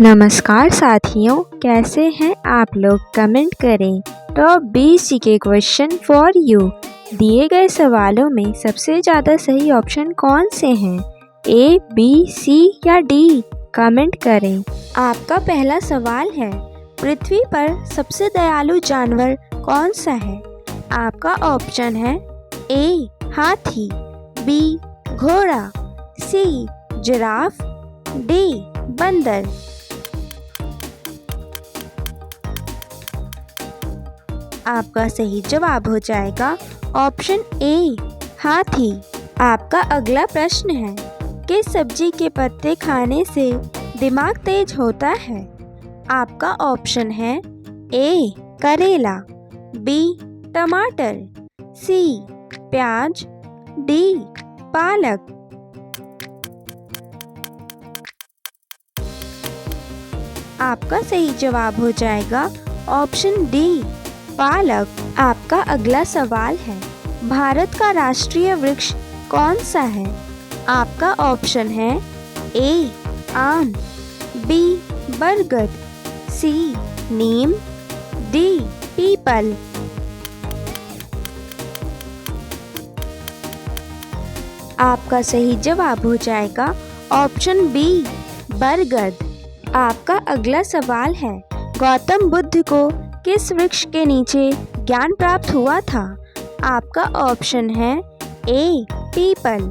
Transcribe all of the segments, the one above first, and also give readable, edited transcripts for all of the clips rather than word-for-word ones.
नमस्कार साथियों, कैसे हैं आप लोग? कमेंट करें। Top 20 GK question for you. दिए गए सवालों में सबसे ज़्यादा सही ऑप्शन कौन से हैं? ए, बी, सी या डी? कमेंट करें। आपका पहला सवाल है, पृथ्वी पर सबसे दयालु जानवर कौन सा है? आपका ऑप्शन है ए हाथी, बी घोड़ा, सी जिराफ, डी बंदर। आपका सही जवाब हो जाएगा ऑप्शन ए हाथी। आपका अगला प्रश्न है, किस सब्जी के पत्ते खाने से दिमाग तेज होता है? आपका ऑप्शन है ए करेला, बी टमाटर, सी प्याज, डी पालक। आपका सही जवाब हो जाएगा ऑप्शन डी पालक। आपका अगला सवाल है, भारत का राष्ट्रीय वृक्ष कौन सा है? आपका ऑप्शन है ए आम, बी बरगद, सी नीम, डी पीपल। आपका सही जवाब हो जाएगा ऑप्शन बी बरगद। आपका अगला सवाल है, गौतम बुद्ध को किस वृक्ष के नीचे ज्ञान प्राप्त हुआ था? आपका ऑप्शन है ए पीपल,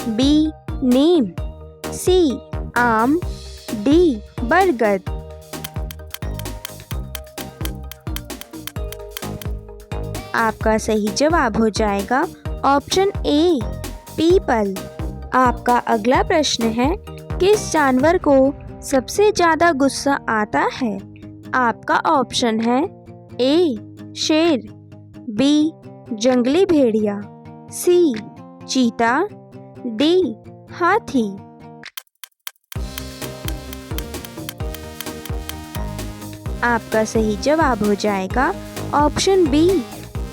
बी नीम, सी आम, डी बरगद। आपका सही जवाब हो जाएगा ऑप्शन ए पीपल। आपका अगला प्रश्न है, किस जानवर को सबसे ज़्यादा गुस्सा आता है? आपका ऑप्शन है ए शेर, बी जंगली भेड़िया, सी चीता, डी हाथी। आपका सही जवाब हो जाएगा ऑप्शन बी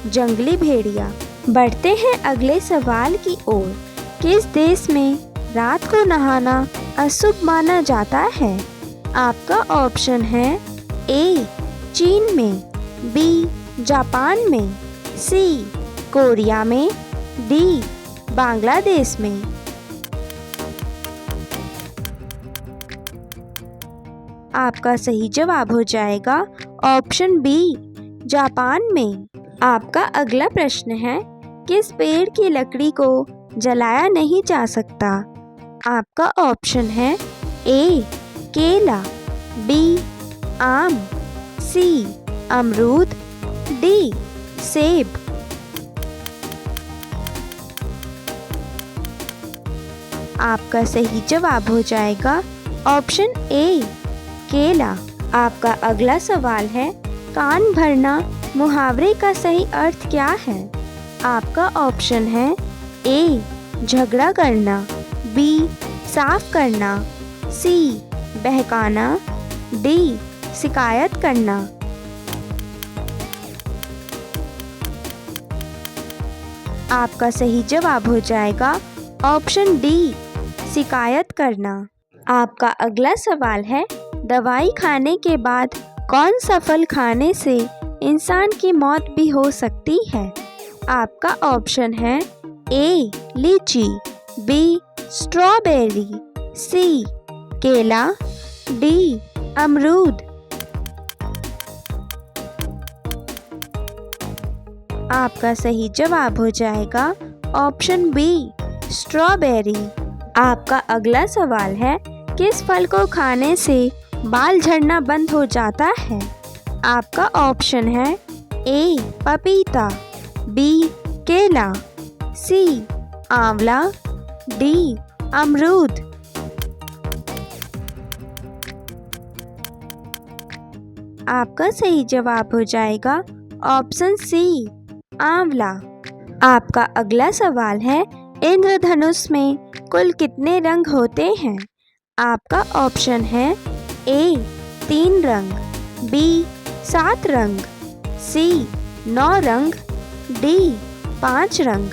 जंगली भेड़िया। बढ़ते हैं अगले सवाल की ओर। किस देश में रात को नहाना अशुभ माना जाता है? आपका ऑप्शन है ए चीन में, बी जापान में, सी कोरिया में, डी बांग्लादेश में। आपका सही जवाब हो जाएगा ऑप्शन बी जापान में। आपका अगला प्रश्न है, किस पेड़ की लकड़ी को जलाया नहीं जा सकता? आपका ऑप्शन है ए केला, बी आम, सी अमरूद, डी सेब। आपका सही जवाब हो जाएगा ऑप्शन ए केला। आपका अगला सवाल है, कान भरना मुहावरे का सही अर्थ क्या है? आपका ऑप्शन है ए झगड़ा करना, बी साफ करना, सी बहकाना, डी शिकायत करना। आपका सही जवाब हो जाएगा ऑप्शन डी शिकायत करना। आपका अगला सवाल है, दवाई खाने के बाद कौन सा फल खाने से इंसान की मौत भी हो सकती है? आपका ऑप्शन है ए लीची, बी स्ट्रॉबेरी, सी केला, डी अमरूद। आपका सही जवाब हो जाएगा ऑप्शन बी स्ट्रॉबेरी। आपका अगला सवाल है, किस फल को खाने से बाल झड़ना बंद हो जाता है? आपका ऑप्शन है ए पपीता, बी केला, सी आंवला, डी अमरूद। आपका सही जवाब हो जाएगा ऑप्शन सी आंवला। आपका अगला सवाल है, इंद्रधनुष में कुल कितने रंग होते हैं? आपका ऑप्शन है ए 3 रंग, बी 7 रंग, सी 9 रंग, डी 5 रंग।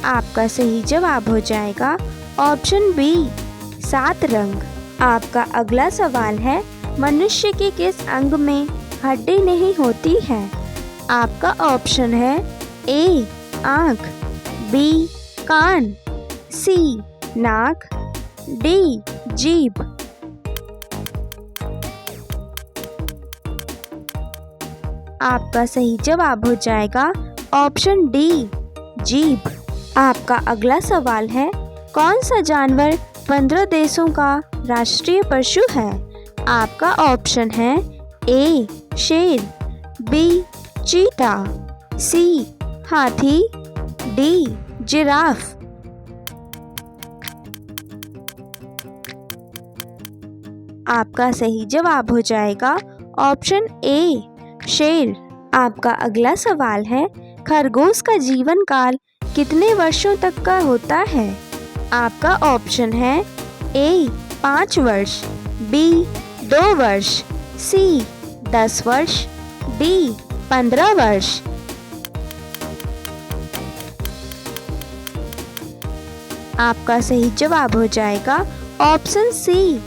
आपका सही जवाब हो जाएगा ऑप्शन बी 7 रंग। आपका अगला सवाल है, मनुष्य के किस अंग में हड्डी नहीं होती है? आपका ऑप्शन है ए आँख, बी कान, सी नाक, डी जीभ। आपका सही जवाब हो जाएगा ऑप्शन डी जीभ। आपका अगला सवाल है, कौन सा जानवर 15 देशों का राष्ट्रीय पशु है? आपका ऑप्शन है ए शेर, बी चीता, सी हाथी, डी जिराफ। आपका सही जवाब हो जाएगा ऑप्शन ए शेर। आपका अगला सवाल है, खरगोश का जीवन काल कितने वर्षों तक का होता है? आपका ऑप्शन है ए 5 वर्ष, बी 2 वर्ष, सी 10 वर्ष, डी 15 वर्ष। आपका सही जवाब हो जाएगा ऑप्शन सी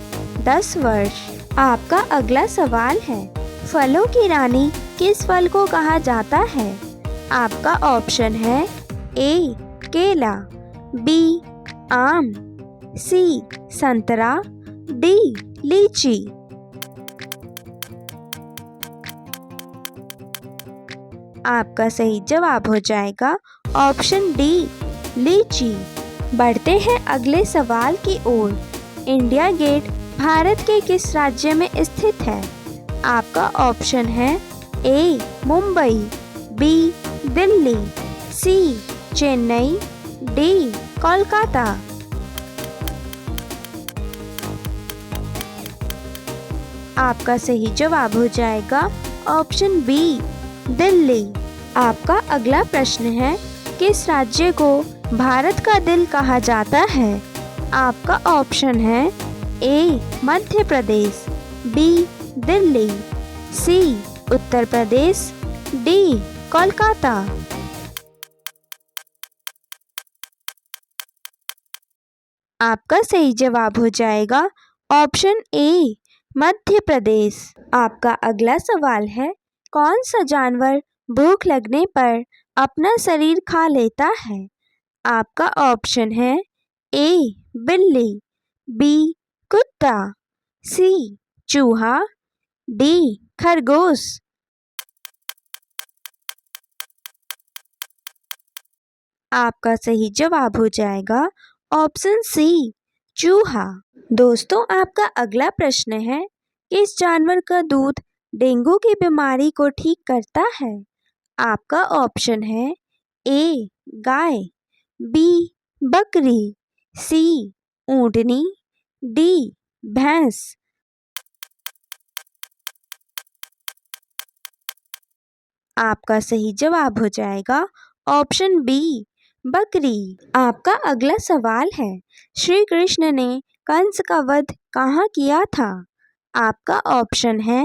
10 वर्ष। आपका अगला सवाल है, फलों की रानी किस फल को कहा जाता है? आपका ऑप्शन है ए केला, बी आम, सी संतरा, डी लीची। आपका सही जवाब हो जाएगा ऑप्शन डी लीची। बढ़ते हैं अगले सवाल की ओर। इंडिया गेट भारत के किस राज्य में स्थित है? आपका ऑप्शन है ए मुंबई, बी दिल्ली, सी चेन्नई, डी कोलकाता। आपका सही जवाब हो जाएगा ऑप्शन बी दिल्ली। आपका अगला प्रश्न है, किस राज्य को भारत का दिल कहा जाता है? आपका ऑप्शन है ए मध्य प्रदेश, बी दिल्ली, सी उत्तर प्रदेश, डी कोलकाता। आपका सही जवाब हो जाएगा ऑप्शन ए मध्य प्रदेश। आपका अगला सवाल है, कौन सा जानवर भूख लगने पर अपना शरीर खा लेता है? आपका ऑप्शन है ए बिल्ली, बी कुत्ता, सी चूहा, डी खरगोश। आपका सही जवाब हो जाएगा ऑप्शन सी चूहा। दोस्तों, आपका अगला प्रश्न है, किस जानवर का दूध डेंगू की बीमारी को ठीक करता है? आपका ऑप्शन है ए गाय, बी बकरी, सी ऊंटनी, डी भैंस। आपका सही जवाब हो जाएगा ऑप्शन बी बकरी। आपका अगला सवाल है, श्री कृष्ण ने कंस का वध कहाँ किया था? आपका ऑप्शन है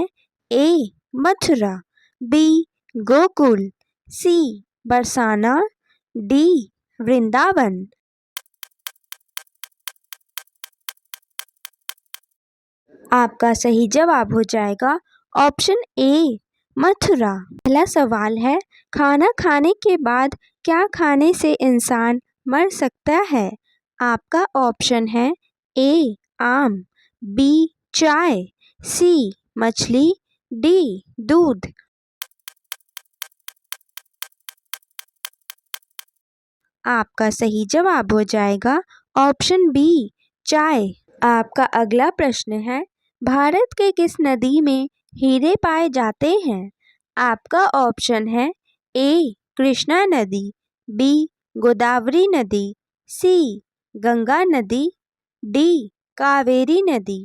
ए मथुरा, बी गोकुल, सी बरसाना, डी वृंदावन। आपका सही जवाब हो जाएगा ऑप्शन ए मथुरा। पहला सवाल है, खाना खाने के बाद क्या खाने से इंसान मर सकता है? आपका ऑप्शन है ए आम, बी चाय, सी मछली, डी दूध। आपका सही जवाब हो जाएगा ऑप्शन बी चाय। आपका अगला प्रश्न है, भारत के किस नदी में हीरे पाए जाते हैं? आपका ऑप्शन है ए कृष्णा नदी, बी गोदावरी नदी, सी गंगा नदी, डी कावेरी नदी।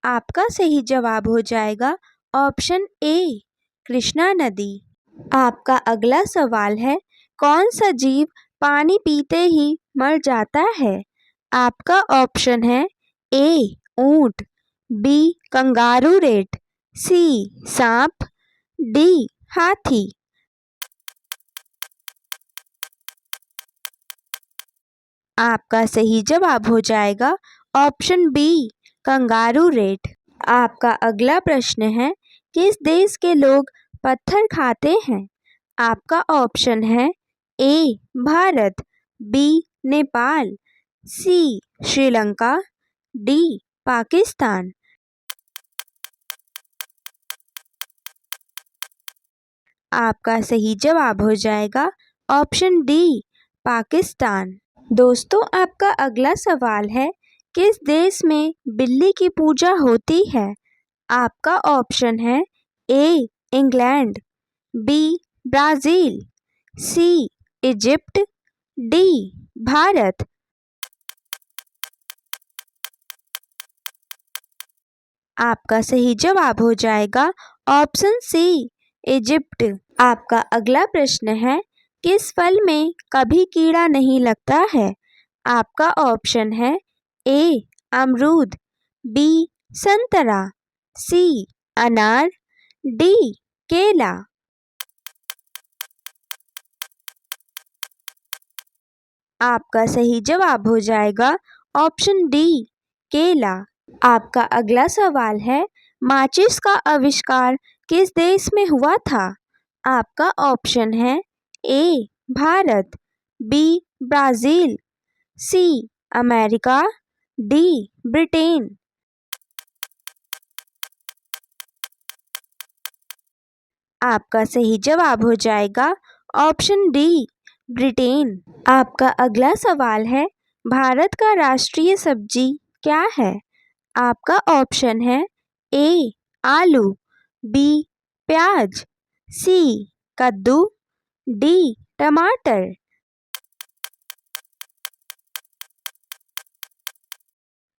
आपका सही जवाब हो जाएगा ऑप्शन ए कृष्णा नदी। आपका अगला सवाल है, कौन सा जीव पानी पीते ही मर जाता है? आपका ऑप्शन है ए ऊंट, बी कंगारू रेट, सी सांप, डी हाथी। आपका सही जवाब हो जाएगा ऑप्शन बी, कंगारू रेट। आपका अगला प्रश्न है, किस देश के लोग पत्थर खाते हैं? आपका ऑप्शन है A Bharat, B Nepal, C Sri Lanka, D Pakistan. आपका सही जवाब हो जाएगा ऑप्शन डी, पाकिस्तान। दोस्तों, आपका अगला सवाल है, किस देश में बिल्ली की पूजा होती है? आपका ऑप्शन है A England, B Brazil, C Egypt, D Bharat. आपका सही जवाब हो जाएगा ऑप्शन सी, इजिप्ट। आपका अगला प्रश्न है, किस फल में कभी कीड़ा नहीं लगता है? आपका ऑप्शन है ए अमरूद, बी संतरा, सी अनार, डी केला। आपका सही जवाब हो जाएगा ऑप्शन डी, केला। आपका अगला सवाल है, माचिस का आविष्कार किस देश में हुआ था? आपका ऑप्शन है A Bharat, B Brazil, C America, D Britain. आपका सही जवाब हो जाएगा ऑप्शन डी, ब्रिटेन। आपका अगला सवाल है, भारत का राष्ट्रीय सब्जी क्या है? आपका ऑप्शन है ए आलू, बी प्याज, सी कद्दू, डी टमाटर।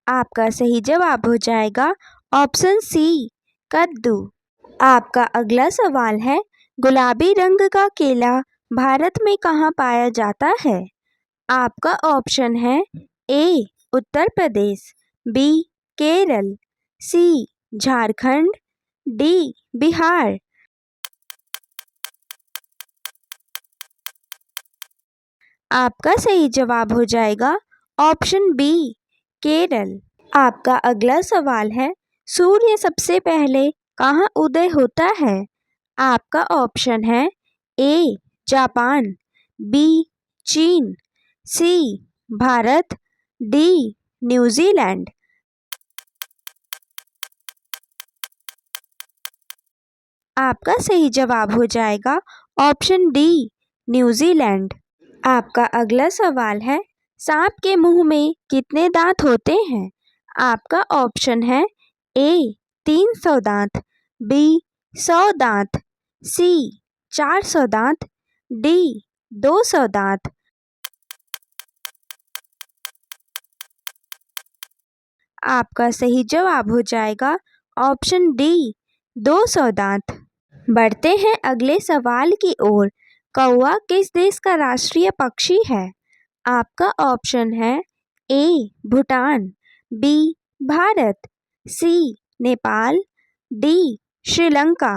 आपका सही जवाब हो जाएगा ऑप्शन सी, कद्दू। आपका अगला सवाल है, गुलाबी रंग का केला भारत में कहाँ पाया जाता है? आपका ऑप्शन है ए उत्तर प्रदेश, बी केरल, सी झारखंड, डी बिहार। आपका सही जवाब हो जाएगा ऑप्शन बी, केरल। आपका अगला सवाल है, सूर्य सबसे पहले कहाँ उदय होता है? आपका ऑप्शन है ए जापान, बी चीन, सी भारत, डी न्यूजीलैंड। आपका सही जवाब हो जाएगा ऑप्शन डी, न्यूजीलैंड। आपका अगला सवाल है, सांप के मुंह में कितने दांत होते हैं? आपका ऑप्शन है ए 300 दांत, बी 100 दांत, सी 400 दांत, डी 200 दांत। आपका सही जवाब हो जाएगा ऑप्शन डी, 200 दांत। बढ़ते हैं अगले सवाल की ओर। कौवा किस देश का राष्ट्रीय पक्षी है? आपका ऑप्शन है ए भूटान, बी भारत, सी नेपाल, डी श्रीलंका।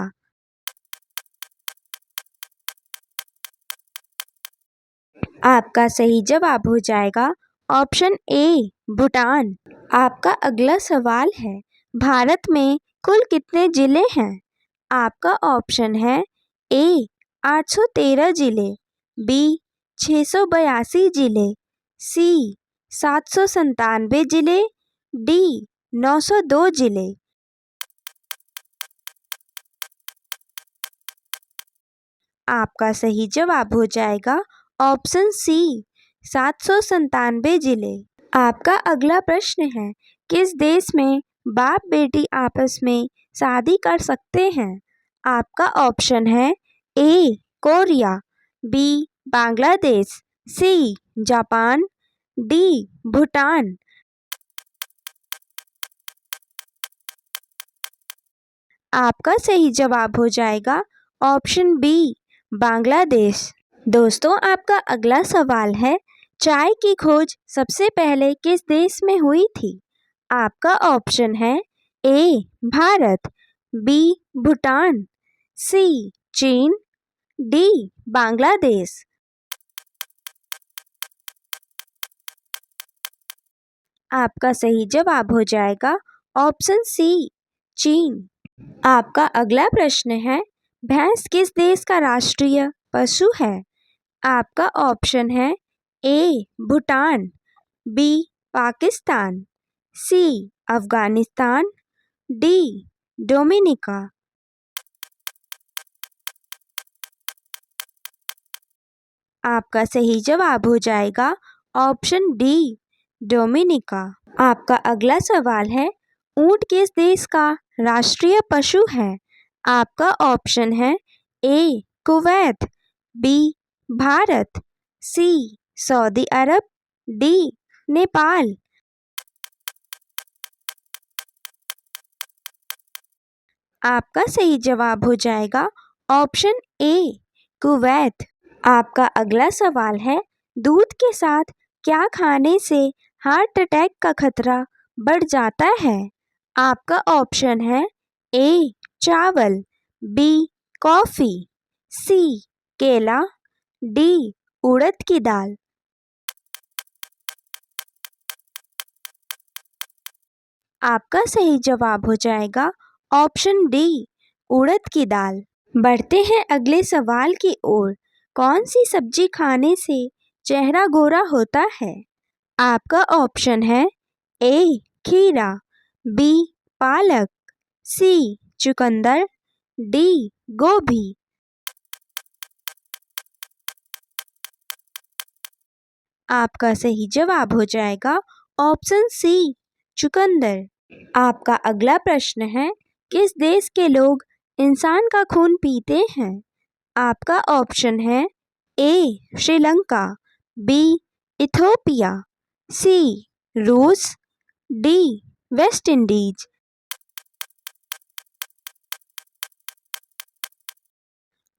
आपका सही जवाब हो जाएगा ऑप्शन ए, भूटान। आपका अगला सवाल है, भारत में कुल कितने जिले हैं? आपका ऑप्शन है ए 813 जिले, बी 682 जिले, सी 797 जिले, डी 902 जिले। आपका सही जवाब हो जाएगा ऑप्शन सी, 797 जिले। आपका अगला प्रश्न है, किस देश में बाप बेटी आपस में शादी कर सकते हैं? आपका ऑप्शन है A Korea, B Bangladesh, C Japan, D Bhutan. आपका सही जवाब हो जाएगा ऑप्शन बी, बांग्लादेश। दोस्तों, आपका अगला सवाल है, चाय की खोज सबसे पहले किस देश में हुई थी? आपका ऑप्शन है ए भारत, बी भूटान, सी चीन, डी बांग्लादेश। आपका सही जवाब हो जाएगा ऑप्शन सी, चीन। आपका अगला प्रश्न है, भैंस किस देश का राष्ट्रीय पशु है? आपका ऑप्शन है ए भूटान, बी पाकिस्तान, सी अफगानिस्तान, डी डोमिनिका। आपका सही जवाब हो जाएगा ऑप्शन डी डोमिनिका। आपका अगला सवाल है, ऊंट किस देश का राष्ट्रीय पशु है? आपका ऑप्शन है A Kuwait, B Bharat, C Saudi Arabia, D Nepal. आपका सही जवाब हो जाएगा ऑप्शन ए कुवैत। आपका अगला सवाल है, दूध के साथ क्या खाने से हार्ट अटैक का खतरा बढ़ जाता है? आपका ऑप्शन है ए चावल, बी कॉफ़ी, सी केला, डी उड़द की दाल। आपका सही जवाब हो जाएगा ऑप्शन डी उड़द की दाल। बढ़ते हैं अगले सवाल की ओर। कौन सी सब्जी खाने से चेहरा गोरा होता है? आपका ऑप्शन है ए खीरा, बी पालक, सी चुकंदर, डी गोभी। आपका सही जवाब हो जाएगा ऑप्शन सी चुकंदर। आपका अगला प्रश्न है, किस देश के लोग इंसान का खून पीते हैं? आपका ऑप्शन है ए श्रीलंका, बी इथोपिया, सी रूस, डी वेस्ट इंडीज।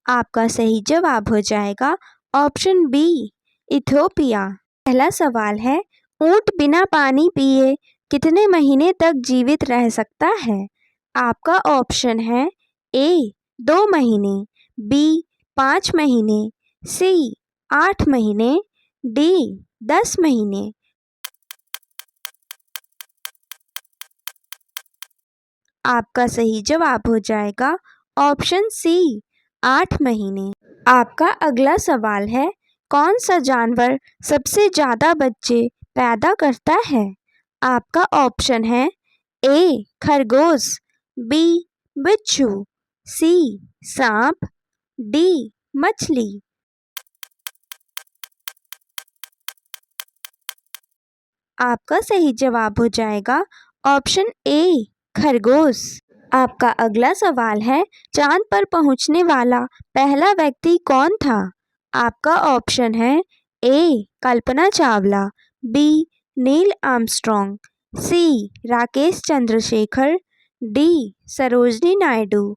आपका सही जवाब हो जाएगा ऑप्शन बी इथोपिया। पहला सवाल है, ऊंट बिना पानी पिए कितने महीने तक जीवित रह सकता है? आपका ऑप्शन है ए 2 महीने, बी 5 महीने, सी 8 महीने, डी 10 महीने। आपका सही जवाब हो जाएगा ऑप्शन सी 8 महीने। आपका अगला सवाल है, कौन सा जानवर सबसे ज़्यादा बच्चे पैदा करता है? आपका ऑप्शन है ए खरगोश, बी बिच्छू, सी सांप, डी मछली। आपका सही जवाब हो जाएगा ऑप्शन ए खरगोश। आपका अगला सवाल है, चांद पर पहुंचने वाला पहला व्यक्ति कौन था? आपका ऑप्शन है ए Kalpana Chawla, B Neil Armstrong, सी राकेश चंद्रशेखर, डी सरोजनी नायडू।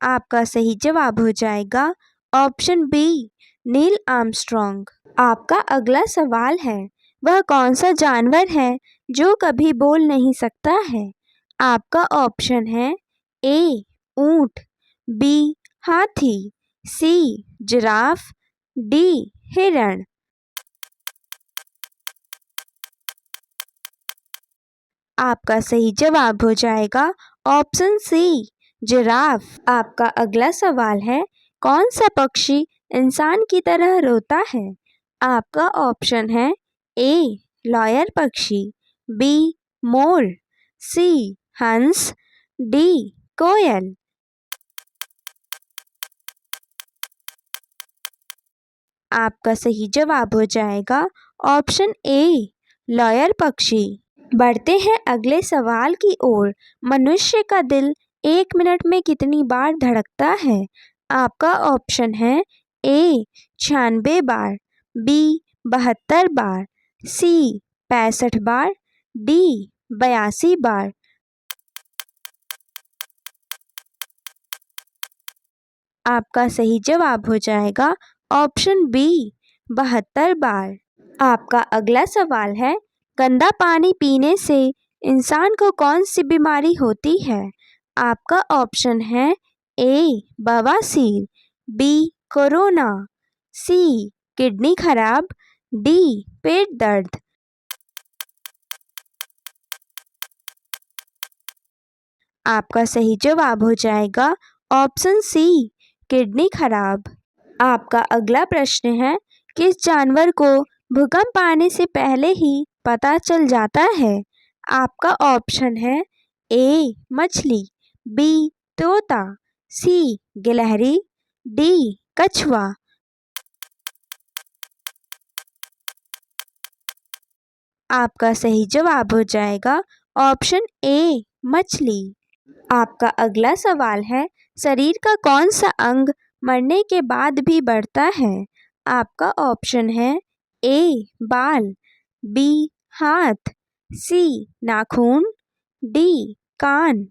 आपका सही जवाब हो जाएगा ऑप्शन बी नील आर्मस्ट्रॉन्ग। आपका अगला सवाल है, वह कौन सा जानवर है जो कभी बोल नहीं सकता है? आपका ऑप्शन है ए ऊंट, बी हाथी, सी जिराफ, डी हिरण। आपका सही जवाब हो जाएगा ऑप्शन सी जिराफ। आपका अगला सवाल है, कौन सा पक्षी इंसान की तरह रोता है? आपका ऑप्शन है ए लॉयर पक्षी, बी मोर, सी हंस, डी कोयल। आपका सही जवाब हो जाएगा ऑप्शन ए लॉयर पक्षी। बढ़ते हैं अगले सवाल की ओर। मनुष्य का दिल 1 मिनट में कितनी बार धड़कता है? आपका ऑप्शन है ए 96 बार, बी 72 बार, सी 65 बार, डी 82 बार। आपका सही जवाब हो जाएगा ऑप्शन बी 72 बार। आपका अगला सवाल है, गंदा पानी पीने से इंसान को कौन सी बीमारी होती है? आपका ऑप्शन है ए बवासीर, बी कोरोना, सी किडनी खराब, डी पेट दर्द। आपका सही जवाब हो जाएगा ऑप्शन सी, किडनी खराब। आपका अगला प्रश्न है, किस जानवर को भूकंप आने से पहले ही पता चल जाता है? आपका ऑप्शन है ए मछली, बी तोता, सी गिलहरी, डी कछुआ। आपका सही जवाब हो जाएगा ऑप्शन ए मछली। आपका अगला सवाल है, शरीर का कौन सा अंग मरने के बाद भी बढ़ता है? आपका ऑप्शन है ए बाल, बी हाथ, सी नाखून, डी कान।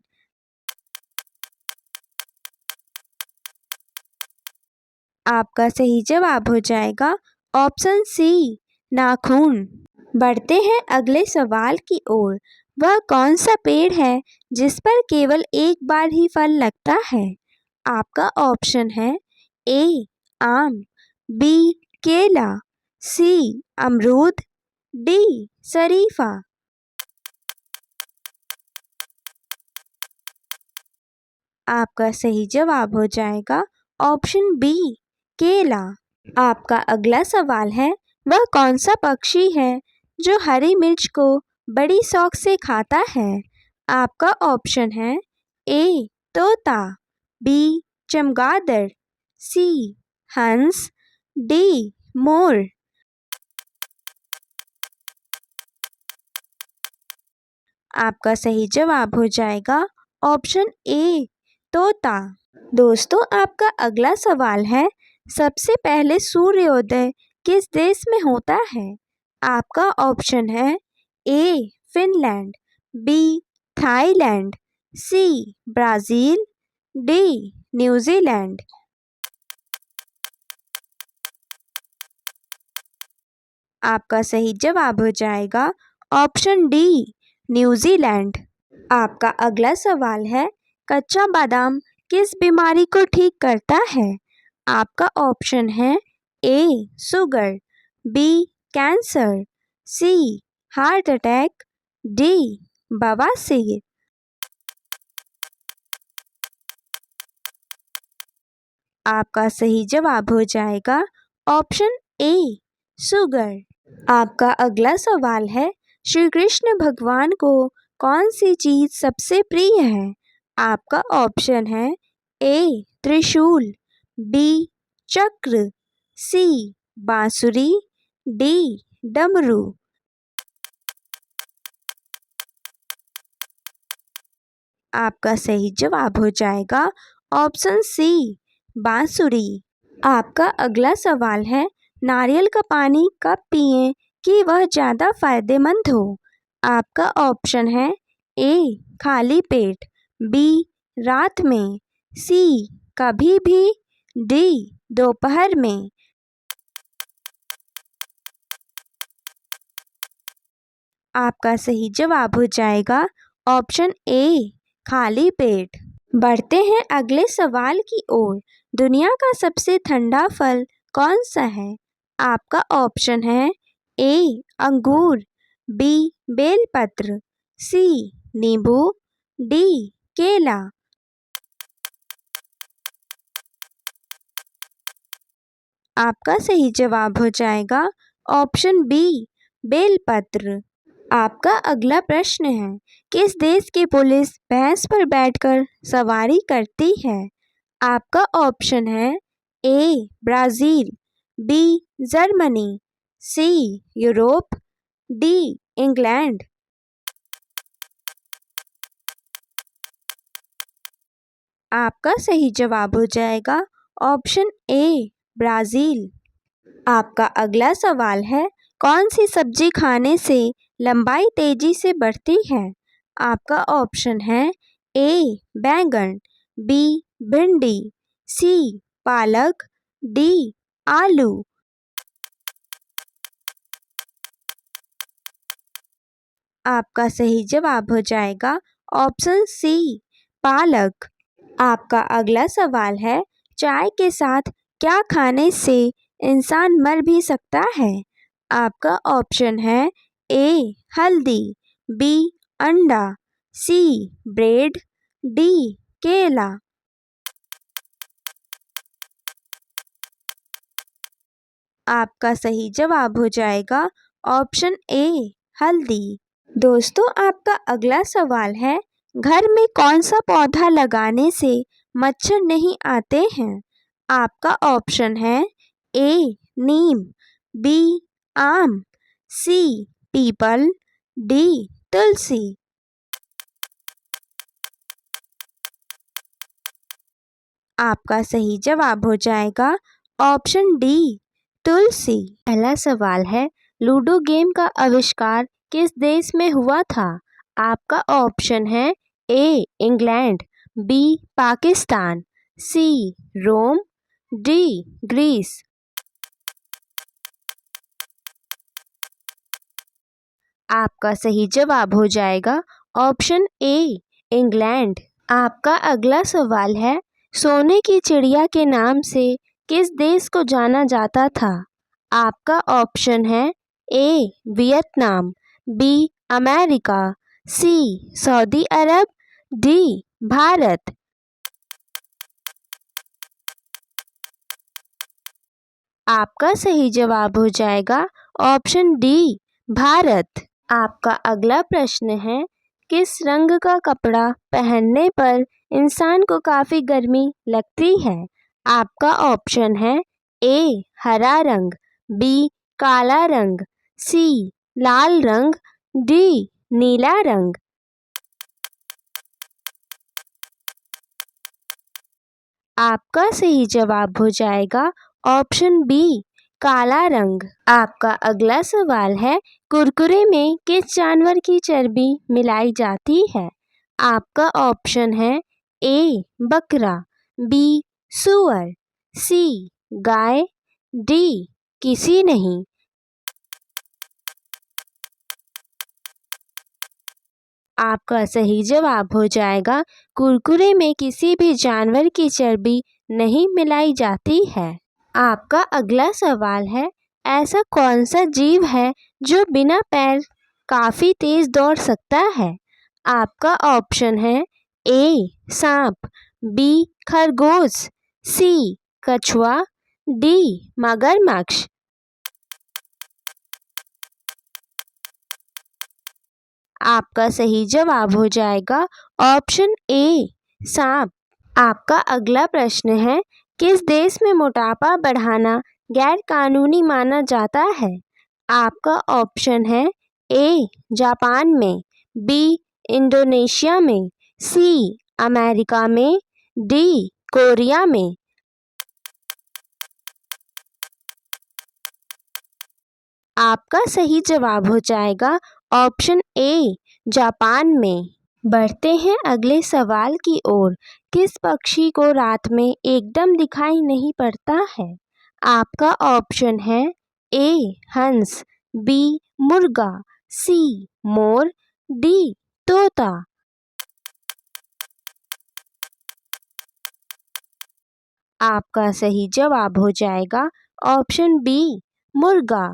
आपका सही जवाब हो जाएगा ऑप्शन सी नाखून। बढ़ते हैं अगले सवाल की ओर। वह कौन सा पेड़ है जिस पर केवल एक बार ही फल लगता है? आपका ऑप्शन है ए आम, बी केला, सी अमरूद, डी शरीफा। आपका सही जवाब हो जाएगा ऑप्शन बी केला। आपका अगला सवाल है, वह कौन सा पक्षी है जो हरी मिर्च को बड़ी शौक से खाता है? आपका ऑप्शन है ए तोता, बी चमगादड़, सी हंस, डी मोर। आपका सही जवाब हो जाएगा ऑप्शन ए तोता। दोस्तों, आपका अगला सवाल है, सबसे पहले सूर्योदय किस देश में होता है? आपका ऑप्शन है A Finland, B Thailand, C Brazil, D New Zealand. आपका सही जवाब हो जाएगा ऑप्शन डी न्यूजीलैंड। आपका अगला सवाल है, कच्चा बादाम किस बीमारी को ठीक करता है? आपका ऑप्शन है ए शुगर, बी कैंसर, सी हार्ट अटैक, डी बवासीर। आपका सही जवाब हो जाएगा ऑप्शन ए शुगर। आपका अगला सवाल है, श्री कृष्ण भगवान को कौन सी चीज़ सबसे प्रिय है? आपका ऑप्शन है ए त्रिशूल, बी चक्र, सी बांसुरी, डी डमरू। आपका सही जवाब हो जाएगा ऑप्शन सी बांसुरी। आपका अगला सवाल है, नारियल का पानी कब पिएं कि वह ज़्यादा फायदेमंद हो? आपका ऑप्शन है ए खाली पेट, बी रात में, सी कभी भी, डी दोपहर में। आपका सही जवाब हो जाएगा ऑप्शन ए खाली पेट। बढ़ते हैं अगले सवाल की ओर। दुनिया का सबसे ठंडा फल कौन सा है? आपका ऑप्शन है ए अंगूर, बी बेलपत्र, सी नींबू, डी केला। आपका सही जवाब हो जाएगा ऑप्शन बी बेलपत्र। आपका अगला प्रश्न है, किस देश की पुलिस भैंस पर बैठकर सवारी करती है? आपका ऑप्शन है ए ब्राज़ील, बी जर्मनी, सी यूरोप, डी इंग्लैंड। आपका सही जवाब हो जाएगा ऑप्शन ए ब्राज़ील। आपका अगला सवाल है, कौन सी सब्जी खाने से लंबाई तेजी से बढ़ती है? आपका ऑप्शन है ए बैंगन, बी भिंडी, सी पालक, डी आलू। आपका सही जवाब हो जाएगा ऑप्शन सी पालक। आपका अगला सवाल है, चाय के साथ क्या खाने से इंसान मर भी सकता है? आपका ऑप्शन है ए हल्दी, बी अंडा, सी ब्रेड, डी केला। आपका सही जवाब हो जाएगा ऑप्शन ए हल्दी। दोस्तों आपका अगला सवाल है, घर में कौन सा पौधा लगाने से मच्छर नहीं आते हैं? आपका ऑप्शन है ए नीम, बी आम, सी पीपल, डी तुलसी। आपका सही जवाब हो जाएगा ऑप्शन डी तुलसी। पहला सवाल है, लूडो गेम का आविष्कार किस देश में हुआ था? आपका ऑप्शन है A England, B Pakistan, C Rome, D Greece. आपका सही जवाब हो जाएगा ऑप्शन ए इंग्लैंड। आपका अगला सवाल है, सोने की चिड़िया के नाम से किस देश को जाना जाता था? आपका ऑप्शन है A Vietnam, B America, C Saudi Arabia, D Bharat. आपका सही जवाब हो जाएगा ऑप्शन डी भारत। आपका अगला प्रश्न है, किस रंग का कपड़ा पहनने पर इंसान को काफ़ी गर्मी लगती है? आपका ऑप्शन है ए हरा रंग, बी काला रंग, सी लाल रंग, डी नीला रंग। आपका सही जवाब हो जाएगा ऑप्शन बी काला रंग। आपका अगला सवाल है, कुरकुरे में किस जानवर की चर्बी मिलाई जाती है? आपका ऑप्शन है ए बकरा, बी सूअर, सी गाय, डी किसी नहीं। आपका सही जवाब हो जाएगा कुरकुरे में किसी भी जानवर की चर्बी नहीं मिलाई जाती है। आपका अगला सवाल है, ऐसा कौन सा जीव है जो बिना पैर काफ़ी तेज दौड़ सकता है? आपका ऑप्शन है ए सांप, बी खरगोश, सी कछुआ, डी मगरमच्छ। आपका सही जवाब हो जाएगा ऑप्शन ए सांप। आपका अगला प्रश्न है, किस देश में मोटापा बढ़ाना गैर कानूनी माना जाता है? आपका ऑप्शन है ए जापान में, बी इंडोनेशिया में, सी अमेरिका में, डी कोरिया में। आपका सही जवाब हो जाएगा ऑप्शन ए जापान में। बढ़ते हैं अगले सवाल की ओर, किस पक्षी को रात में एकदम दिखाई नहीं पड़ता है? आपका ऑप्शन है ए हंस, बी मुर्गा, सी मोर, डी तोता। आपका सही जवाब हो जाएगा ऑप्शन बी मुर्गा।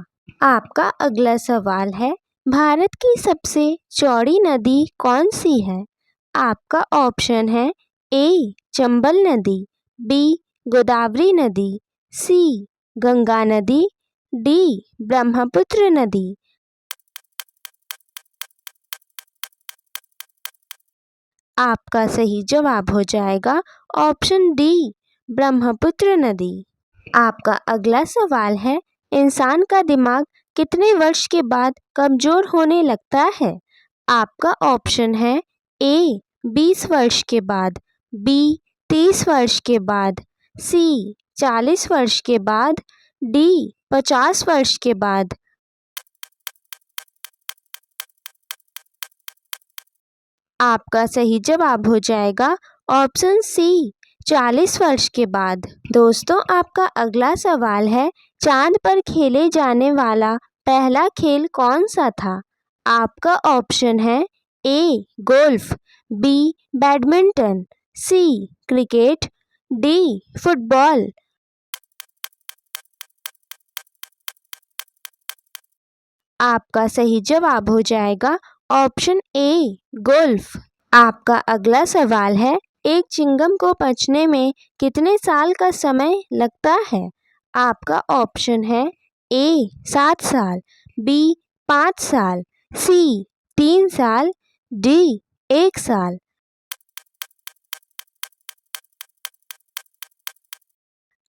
आपका अगला सवाल है, भारत की सबसे चौड़ी नदी कौन सी है? आपका ऑप्शन है ए चंबल नदी, बी गोदावरी नदी, सी गंगा नदी, डी ब्रह्मपुत्र नदी। आपका सही जवाब हो जाएगा ऑप्शन डी ब्रह्मपुत्र नदी। आपका अगला सवाल है, इंसान का दिमाग कितने वर्ष के बाद कमज़ोर होने लगता है? आपका ऑप्शन है ए 20 वर्ष के बाद, बी 30 वर्ष के बाद, सी 40 वर्ष के बाद, डी 50 वर्ष के बाद। आपका सही जवाब हो जाएगा ऑप्शन सी 40 वर्ष के बाद। दोस्तों आपका अगला सवाल है, चांद पर खेले जाने वाला पहला खेल कौन सा था? आपका ऑप्शन है A golf, B badminton, C cricket, D football. आपका सही जवाब हो जाएगा ऑप्शन ए गोल्फ। आपका अगला सवाल है, एक चिंगम को पचने में कितने साल का समय लगता है? आपका ऑप्शन है ए 7 साल, बी 5 साल, सी 3 साल, डी 1 साल।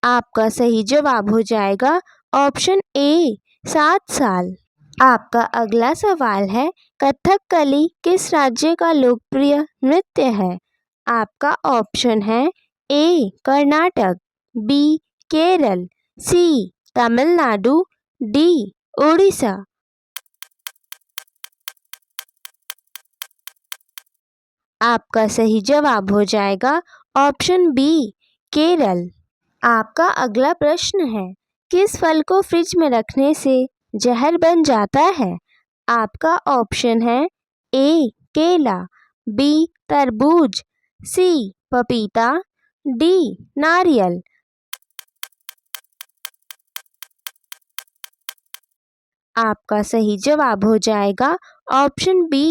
आपका सही जवाब हो जाएगा ऑप्शन ए 7 साल। आपका अगला सवाल है, कथकली किस राज्य का लोकप्रिय नृत्य है? आपका ऑप्शन है ए कर्नाटक, बी केरल, सी तमिलनाडु, डी उड़ीसा। आपका सही जवाब हो जाएगा ऑप्शन बी केरल। आपका अगला प्रश्न है, किस फल को फ्रिज में रखने से जहर बन जाता है? आपका ऑप्शन है ए केला, बी तरबूज, सी पपीता, डी नारियल। आपका सही जवाब हो जाएगा ऑप्शन बी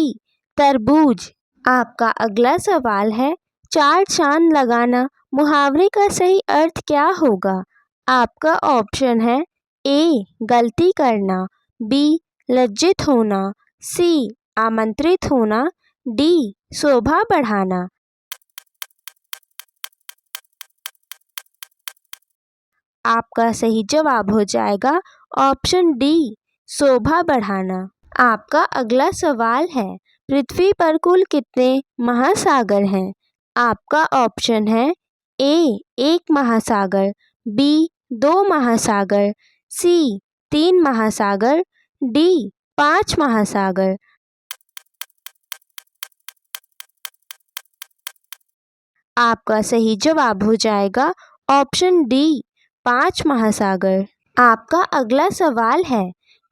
तरबूज। आपका अगला सवाल है, चार चांद लगाना मुहावरे का सही अर्थ क्या होगा? आपका ऑप्शन है ए गलती करना, बी लज्जित होना, सी आमंत्रित होना, डी शोभा बढ़ाना। आपका सही जवाब हो जाएगा ऑप्शन डी शोभा बढ़ाना। आपका अगला सवाल है, पृथ्वी पर कुल कितने महासागर हैं? आपका ऑप्शन है ए 1 महासागर, बी 2 महासागर, सी 3 महासागर, डी 5 महासागर। आपका सही जवाब हो जाएगा ऑप्शन डी 5 महासागर। आपका अगला सवाल है,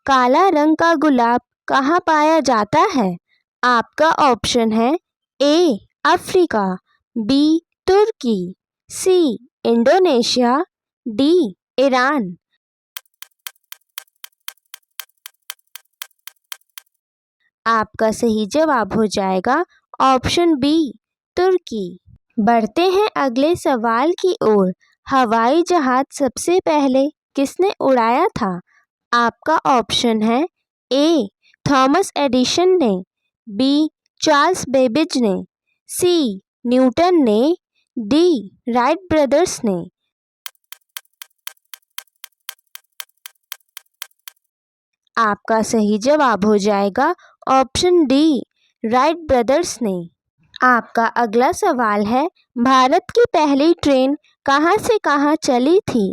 काला रंग का गुलाब कहाँ पाया जाता है? आपका ऑप्शन है ए अफ्रीका, बी तुर्की, सी इंडोनेशिया, डी ईरान। आपका सही जवाब हो जाएगा ऑप्शन बी तुर्की। बढ़ते हैं अगले सवाल की ओर। हवाई जहाज सबसे पहले किसने उड़ाया था? आपका ऑप्शन है ए थॉमस एडिसन ने, बी चार्ल्स बेबेज ने, सी न्यूटन ने, डी राइट ब्रदर्स ने। आपका सही जवाब हो जाएगा ऑप्शन डी राइट ब्रदर्स ने। आपका अगला सवाल है, भारत की पहली ट्रेन कहाँ से कहाँ चली थी?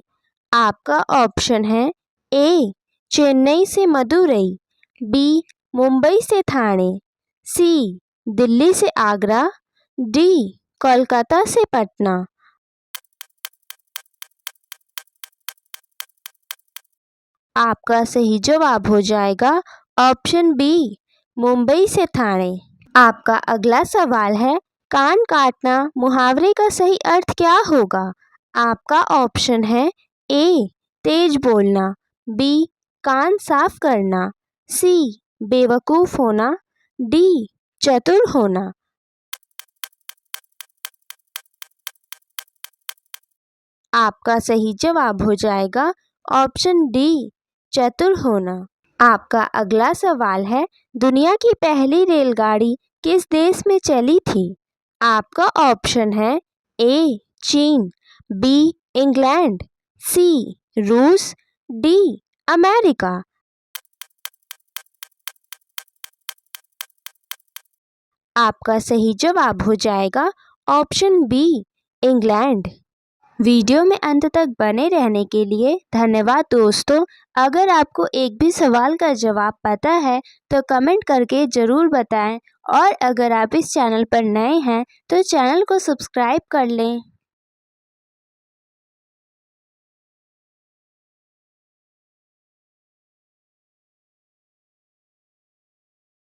आपका ऑप्शन है ए चेन्नई से मदुरई, बी मुंबई से ठाणे, सी दिल्ली से आगरा, डी कोलकाता से पटना। आपका सही जवाब हो जाएगा ऑप्शन बी मुंबई से ठाणे। आपका अगला सवाल है, कान काटना मुहावरे का सही अर्थ क्या होगा? आपका ऑप्शन है ए तेज बोलना, बी कान साफ करना, सी बेवकूफ़ होना, डी चतुर होना। आपका सही जवाब हो जाएगा ऑप्शन डी चतुर होना। आपका अगला सवाल है, दुनिया की पहली रेलगाड़ी किस देश में चली थी? आपका ऑप्शन है ए चीन, बी इंग्लैंड, सी रूस, डी अमेरिका। आपका सही जवाब हो जाएगा ऑप्शन बी इंग्लैंड। वीडियो में अंत तक बने रहने के लिए धन्यवाद दोस्तों। अगर आपको एक भी सवाल का जवाब पता है तो कमेंट करके ज़रूर बताएं, और अगर आप इस चैनल पर नए हैं तो चैनल को सब्सक्राइब कर लें।